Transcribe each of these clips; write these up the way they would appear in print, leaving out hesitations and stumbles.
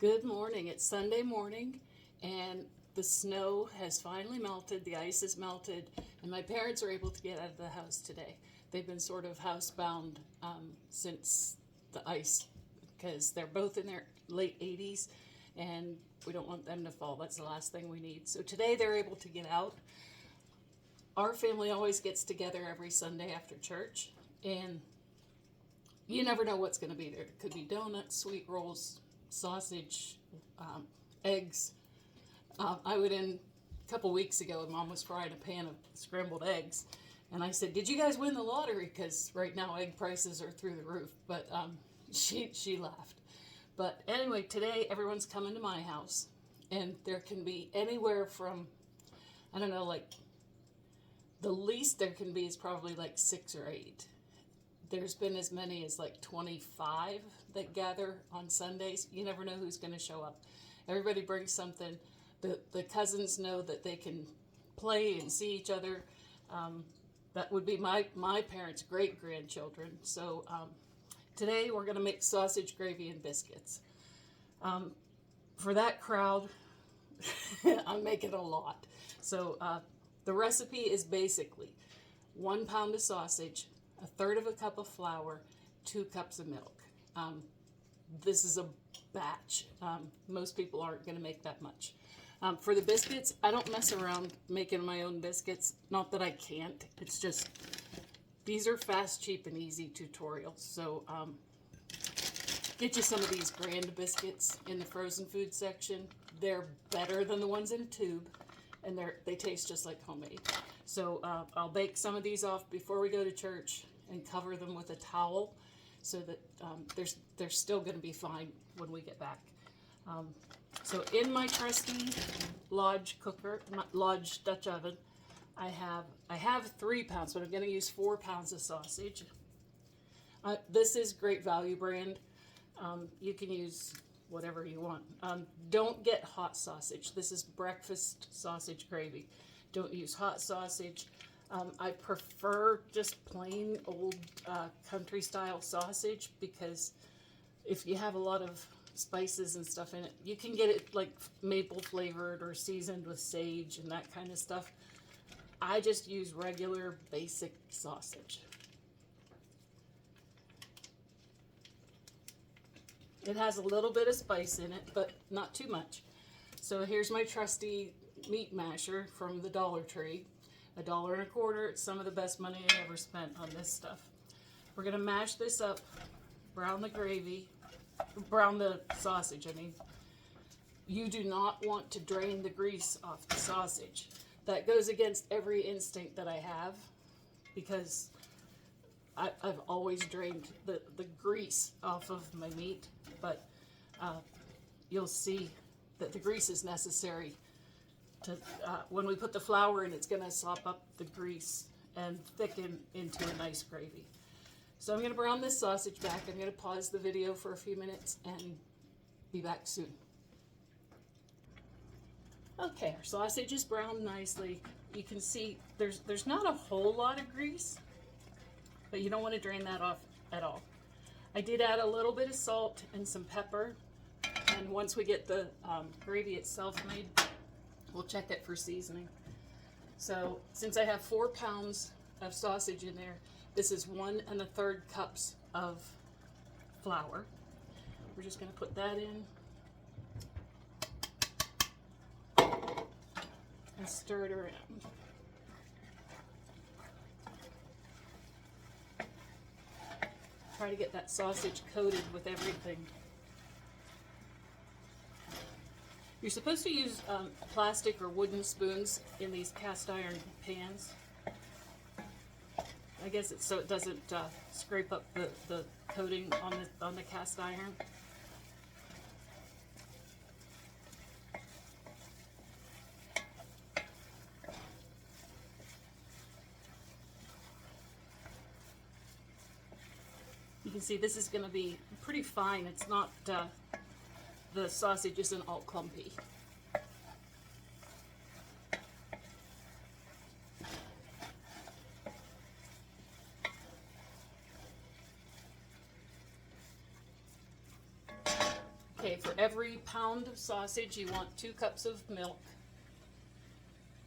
Good morning. It's Sunday morning, and the snow has finally melted, the ice has melted, and my parents are able to get out of the house today. They've been sort of housebound since the ice, because they're both in their late 80s, and we don't want them to fall. That's the last thing we need. So today they're able to get out. Our family always gets together every Sunday after church, and you never know what's going to be there. It could be donuts, sweet rolls, sausage, eggs. I went in a couple weeks ago and Mom was frying a pan of scrambled eggs. And I said, "Did you guys win the lottery?" Because right now egg prices are through the roof. But she laughed. But anyway, today everyone's coming to my house. And there can be anywhere from, I don't know, like the least there can be is probably like 6 or 8. There's been as many as like 25 that gather on Sundays. You never know who's going to show up. Everybody brings something. The cousins know that they can play and see each other. That would be my parents' great-grandchildren. So today we're going to make sausage, gravy, and biscuits. For that crowd, I'm making a lot. So the recipe is basically 1 pound of sausage, 1/3 of a cup of flour, 2 cups of milk. This is a batch. Most people aren't going to make that much. For the biscuits, I don't mess around making my own biscuits. Not that I can't. It's just, these are fast, cheap, and easy tutorials. So get you some of these Grand biscuits in the frozen food section. They're better than the ones in a tube, and they taste just like homemade. So I'll bake some of these off before we go to church and cover them with a towel so that they're still going to be fine when we get back. So in my trusty Lodge Dutch oven, I have 3 pounds, but I'm going to use 4 pounds of sausage. This is Great Value brand. You can use whatever you want. Don't get hot sausage. This is breakfast sausage gravy. Don't use hot sausage. I prefer just plain old country style sausage, because if you have a lot of spices and stuff in it, you can get it like maple flavored or seasoned with sage and that kind of stuff. I just use regular basic sausage. It has a little bit of spice in it, but not too much. So here's my trusty meat masher from the Dollar Tree. $1.25. It's some of the best money I ever spent on this stuff. We're gonna mash this up, brown the sausage. I mean, you do not want to drain the grease off the sausage. That goes against every instinct that I have, because I've always drained the grease off of my meat, but you'll see that the grease is necessary to, when we put the flour in, it's going to sop up the grease and thicken into a nice gravy. So I'm going to brown this sausage back. I'm going to pause the video for a few minutes and be back soon. Okay, our sausage is browned nicely. You can see there's not a whole lot of grease, but you don't want to drain that off at all. I did add a little bit of salt and some pepper, and once we get the gravy itself made, we'll check it for seasoning. So since I have 4 pounds of sausage in there, this is 1 1/3 cups of flour. We're just going to put that in and stir it around. Try to get that sausage coated with everything. You're supposed to use plastic or wooden spoons in these cast iron pans. I guess it's so it doesn't scrape up the coating on the cast iron. You can see this is going to be pretty fine. It's not, the sausage isn't all clumpy. Okay, for every pound of sausage, you want 2 cups of milk.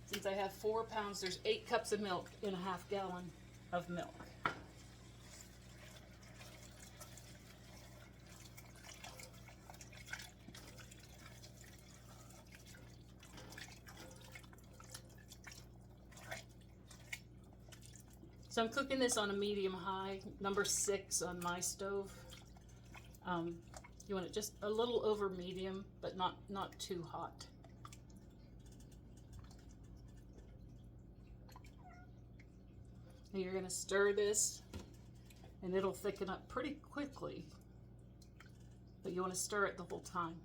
Since I have 4 pounds, there's 8 cups of milk in a half gallon of milk. So I'm cooking this on a medium high, number 6 on my stove. You want it just a little over medium, but not too hot. And you're going to stir this, and it'll thicken up pretty quickly, but you want to stir it the whole time.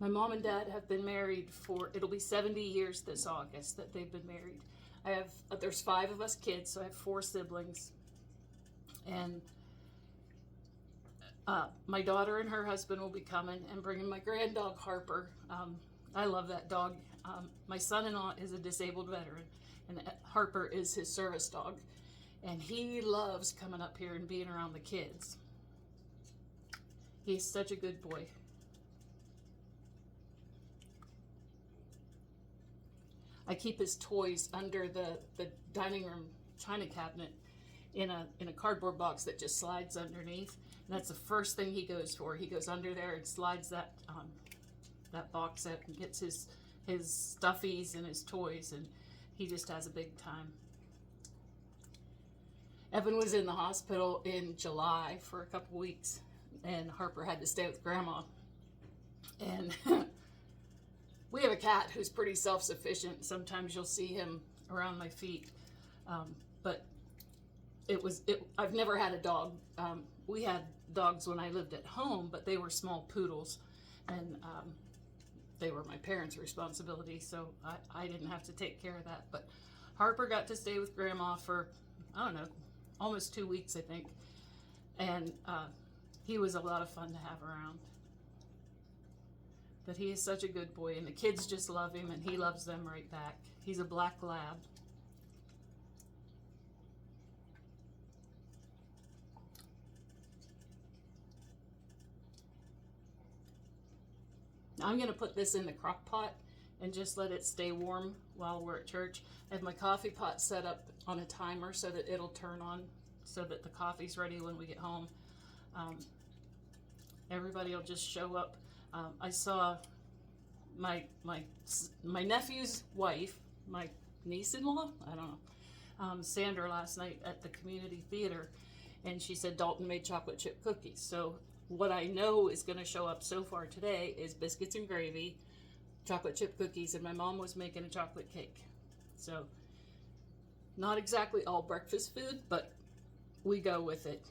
My mom and dad have been married for, it'll be 70 years this August that they've been married. There's 5 of us kids, so I have 4 siblings. And my daughter and her husband will be coming and bringing my grand dog, Harper. I love that dog. My son-in-law is a disabled veteran, and Harper is his service dog. And he loves coming up here and being around the kids. He's such a good boy. I keep his toys under the dining room china cabinet in a cardboard box that just slides underneath. And that's the first thing he goes for. He goes under there and slides that box out and gets his stuffies and his toys, and he just has a big time. Evan was in the hospital in July for a couple weeks, and Harper had to stay with Grandma. And we have a cat who's pretty self-sufficient. Sometimes you'll see him around my feet. But I've never had a dog. We had dogs when I lived at home, but they were small poodles. And they were my parents' responsibility, so I didn't have to take care of that. But Harper got to stay with Grandma for, I don't know, almost 2 weeks, I think. And he was a lot of fun to have around. But he is such a good boy, and the kids just love him, and he loves them right back. He's a black lab. I'm going to put this in the crock pot and just let it stay warm while we're at church. I have my coffee pot set up on a timer so that it'll turn on so that the coffee's ready when we get home. Everybody will just show up. I saw my nephew's wife, my niece-in-law, I don't know, Sandra last night at the community theater, and she said Dalton made chocolate chip cookies. So what I know is going to show up so far today is biscuits and gravy, chocolate chip cookies, and my mom was making a chocolate cake. So not exactly all breakfast food, but we go with it.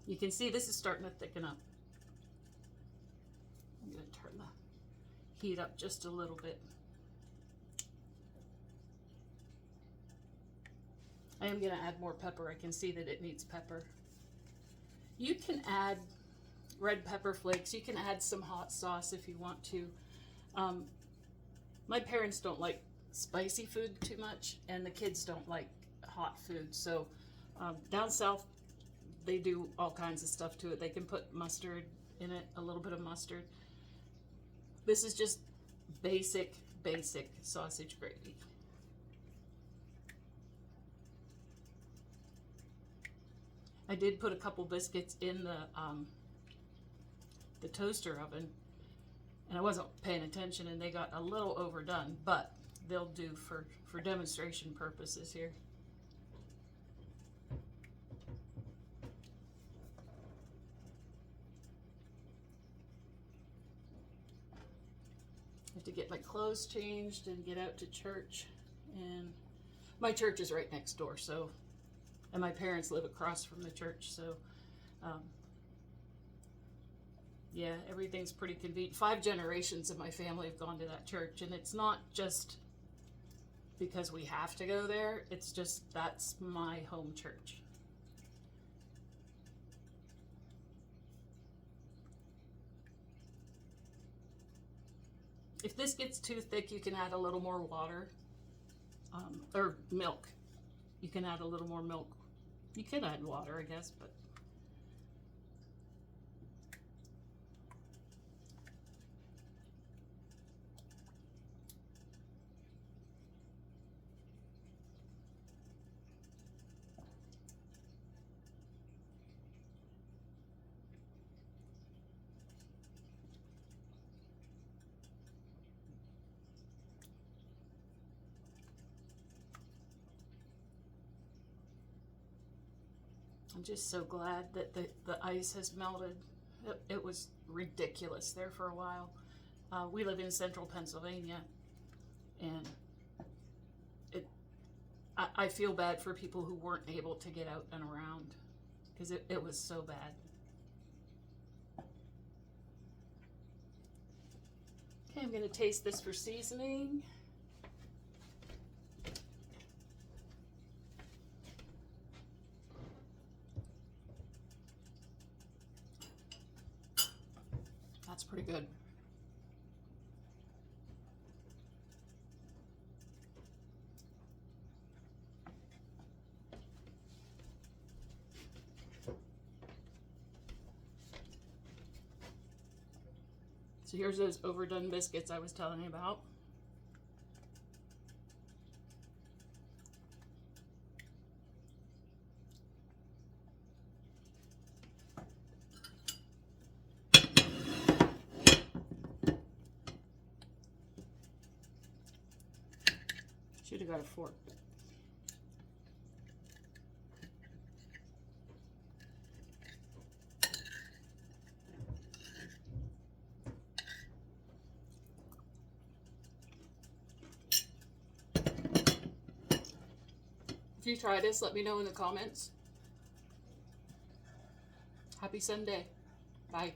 You can see this is starting to thicken up. I'm going to turn the heat up just a little bit. I am going to add more pepper. I can see that it needs pepper. You can add red pepper flakes. You can add some hot sauce if you want to. My parents don't like spicy food too much, and the kids don't like hot food. So down south, they do all kinds of stuff to it. They can put mustard in it, a little bit of mustard. This is just basic sausage gravy. I did put a couple biscuits in the toaster oven, and I wasn't paying attention, and they got a little overdone, but they'll do for demonstration purposes here. I have to get my clothes changed and get out to church, and my church is right next door, so, and my parents live across from the church, so yeah, everything's pretty convenient. 5 generations of my family have gone to that church, and it's not just because we have to go there, it's just that's my home church. If this gets too thick, you can add a little more water, or milk. You can add a little more milk. You can add water, I guess, but I'm just so glad that the ice has melted. It was ridiculous there for a while. We live in central Pennsylvania, and I feel bad for people who weren't able to get out and around because it was so bad. Okay, I'm going to taste this for seasoning. That's pretty good. So here's those overdone biscuits I was telling you about. Should have got a fork. If you try this, let me know in the comments. Happy Sunday. Bye.